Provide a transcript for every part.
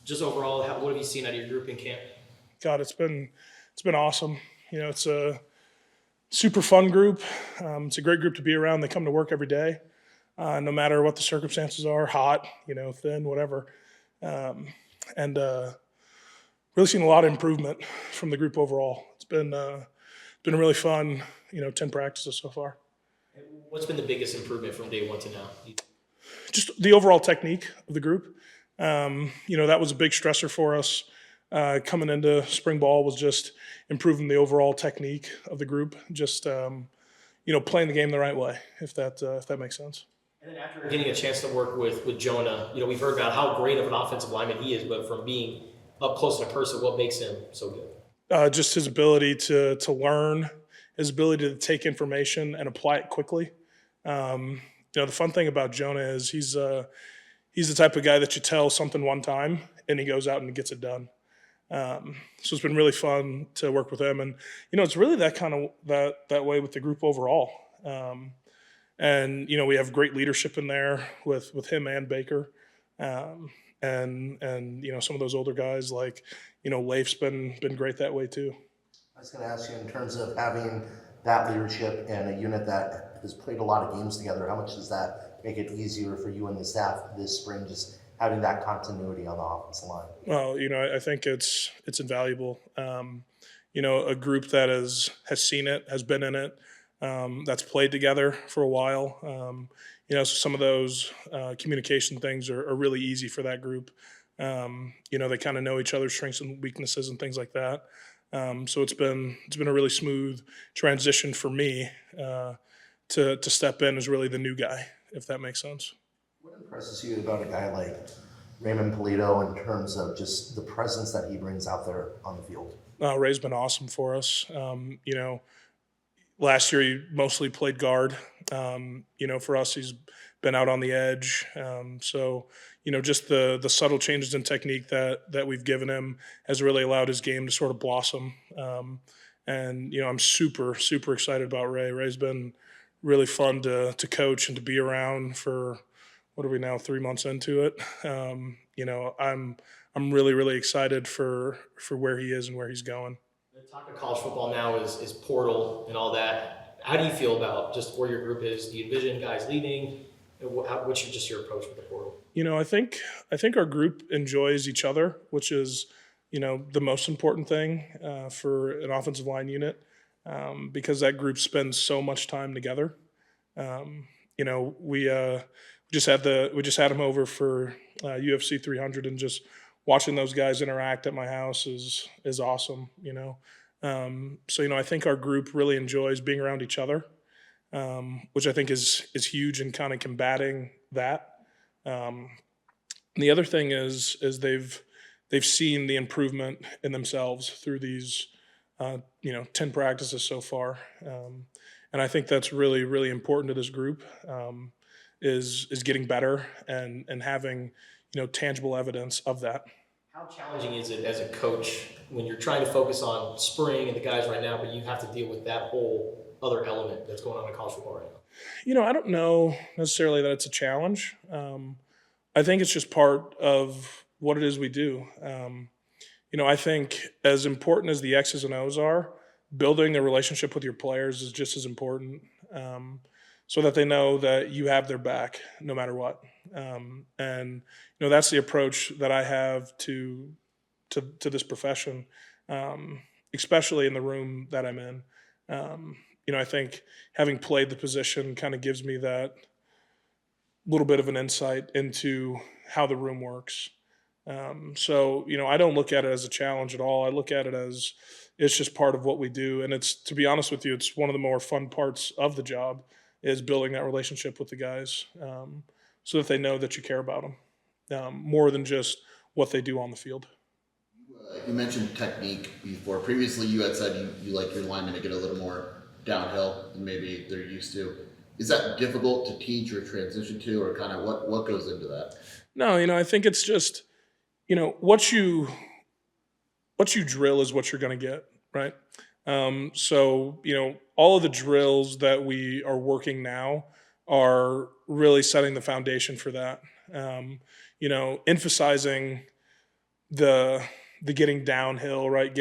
Just overall, what have you seen out of your group in camp? God, it's been awesome. It's a super fun group. It's a great group to be around. They come to work every day, no matter what the circumstances are, hot, thin, whatever. Um, and really seen a lot of improvement from the group overall. It's been really fun. 10 practices so far. What's been the biggest improvement from day one to now? Just the overall technique of the group. That was a big stressor for us coming into spring ball was just improving the overall technique of the group. Just playing the game the right way, if that makes sense. And then after getting a chance to work with Jonah, we've heard about how great of an offensive lineman he is, but from being up close in person, what makes him so good? Just his ability to learn, his ability to take information and apply it quickly. The fun thing about Jonah is he's the type of guy that you tell something one time and he goes out and gets it done. So it's been really fun to work with him, and it's really that kind of that way with the group overall. And we have great leadership in there with him and Baker, and some of those older guys like Leif's been great that way too. I was going to ask you, in terms of having that leadership and a unit that has played a lot of games together, how much does that make it easier for you and the staff this spring, just having that continuity on the offensive line? Well, I think it's invaluable. A group that has seen it, has been in it, that's played together for a while. So some of those communication things are really easy for that group. They kind of know each other's strengths and weaknesses and things like that. So it's been a really smooth transition for me to step in as really the new guy, if that makes sense. What impresses you about a guy like Raymond Polito in terms of just the presence that he brings out there on the field? Ray's been awesome for us. Last year he mostly played guard. For us he's been out on the edge. Just the subtle changes in technique that we've given him has really allowed his game to sort of blossom. I'm super super excited about Ray. Ray's been really fun to coach and to be around for what are we now 3 months into it. I'm really really excited for where he is and where he's going. The talk of college football now is portal and all that. How do you feel about just where your group is? Do you envision guys leaving? What's just your approach with the portal? I think our group enjoys each other, which is the most important thing for an offensive line unit, because that group spends so much time together. We just had him over for UFC 300, and just watching those guys interact at my house is awesome. I think our group really enjoys being around each other, which I think is huge in kind of combating that. And the other thing is they've seen the improvement in themselves through these 10 practices so far, and I think that's really really important to this group, is getting better and having tangible evidence of that. How challenging is it as a coach when you're trying to focus on spring and the guys right now, but you have to deal with that whole other element that's going on in college football right now? I don't know necessarily that it's a challenge. I think it's just part of what it is we do. I think as important as the X's and O's are, building a relationship with your players is just as important, so that they know that you have their back no matter what. And that's the approach that I have to this profession, especially in the room that I'm in. I think having played the position kind of gives me that little bit of an insight into how the room works. I don't look at it as a challenge at all. I look at it as it's just part of what we do. And it's, to be honest with you, it's one of the more fun parts of the job is building that relationship with the guys, so that they know that you care about them, more than just what they do on the field. You mentioned technique before. Previously, you had said you like your linemen to get a little more downhill than maybe they're used to. Is that difficult to teach or transition to, or kind of what goes into that? No, I think it's just, what you drill is what you're going to get, right? All of the drills that we are working now are really setting the foundation for that. Emphasizing the getting downhill, right?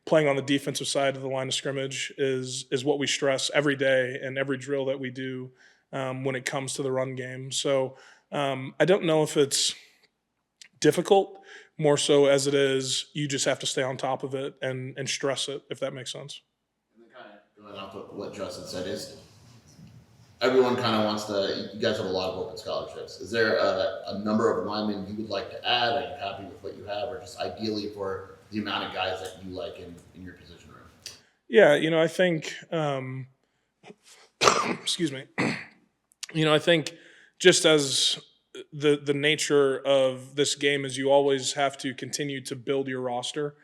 Playing on the defensive side of the line of scrimmage is what we stress every day and every drill that we do when it comes to the run game. So I don't know if it's difficult, more so as it is you just have to stay on top of it and stress it, if that makes sense. And then kind of going off of what Justin said is, everyone kind of wants to. You guys have a lot of open scholarships. Is there a number of linemen you would like to add? Are you happy with what you have, or just ideally for the amount of guys that you like in your position room? Yeah, I think, excuse me. I think just as the nature of this game is, you always have to continue to build your roster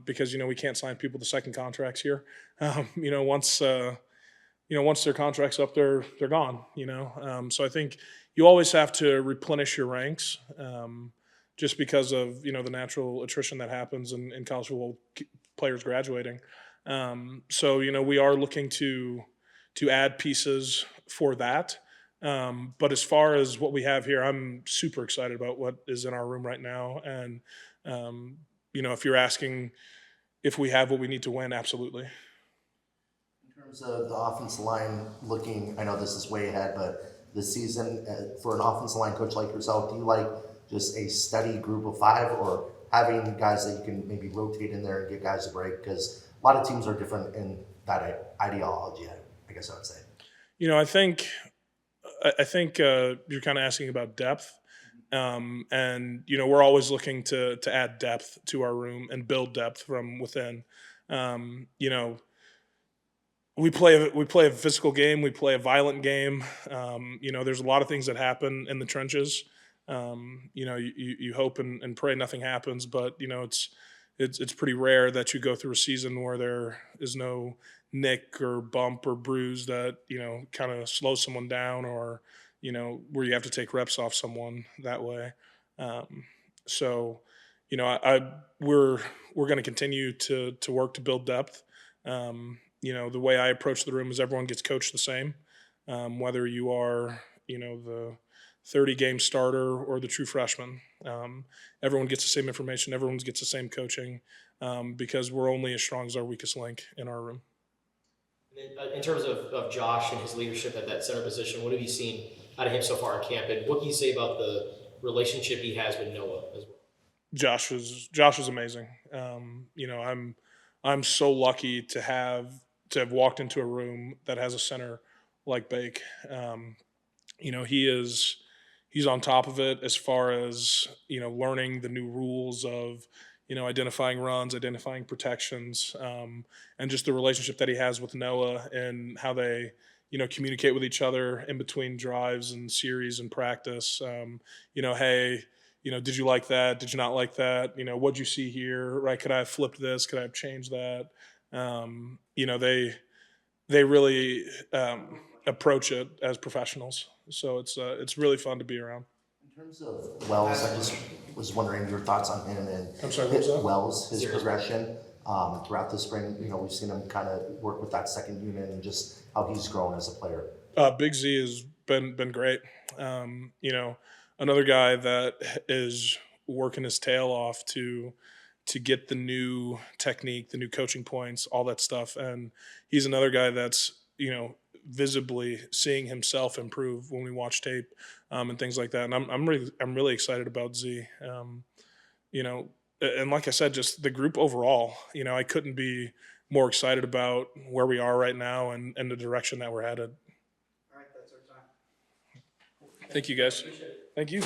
because we can't sign people to second contracts here. Once their contract's up, they're gone. So I think you always have to replenish your ranks, just because of the natural attrition that happens in college football players graduating. So we are looking to add pieces for that. But as far as what we have here, I'm super excited about what is in our room right now. And if you're asking if we have what we need to win, absolutely. In terms of the offensive line looking, I know this is way ahead, but this season, for an offensive line coach like yourself, do you like just a steady group of 5, or having guys that you can maybe rotate in there and give guys a break? Because a lot of teams are different in that ideology, I guess I would say. I think you're kind of asking about depth. And we're always looking to add depth to our room and build depth from within. We play a physical game. We play a violent game. There's a lot of things that happen in the trenches. You hope and pray nothing happens, but it's pretty rare that you go through a season where there is no nick or bump or bruise that kind of slows someone down, or where you have to take reps off someone that way. So we're going to continue to work to build depth. The way I approach the room is everyone gets coached the same, whether you are the 30-game starter or the true freshman. Everyone gets the same information. Everyone gets the same coaching, because we're only as strong as our weakest link in our room. In terms of Josh and his leadership at that center position, what have you seen out of him so far in camp, and what can you say about the relationship he has with Noah as well? Josh was amazing. I'm so lucky to have walked into a room that has a center like Bake. He's on top of it as far as learning the new rules of identifying runs, identifying protections, and just the relationship that he has with Noah and how they communicate with each other in between drives and series and practice. Hey, did you like that? Did you not like that? What'd you see here? Right? Could I have flipped this? Could I have changed that? They really approach it as professionals. So it's really fun to be around. In terms of Wells, I just was wondering your thoughts on him and I'm sorry, what was that? Wells, his progression throughout the spring. We've seen him kind of work with that second unit and just how he's grown as a player. Big Z has been great. Another guy that is working his tail off to get the new technique, the new coaching points, all that stuff. And he's another guy that's, visibly seeing himself improve when we watch tape and things like that. And I'm really excited about Z. And like I said, just the group overall, I couldn't be more excited about where we are right now and the direction that we're headed. All right, that's our time. Thank you, guys. Thank you.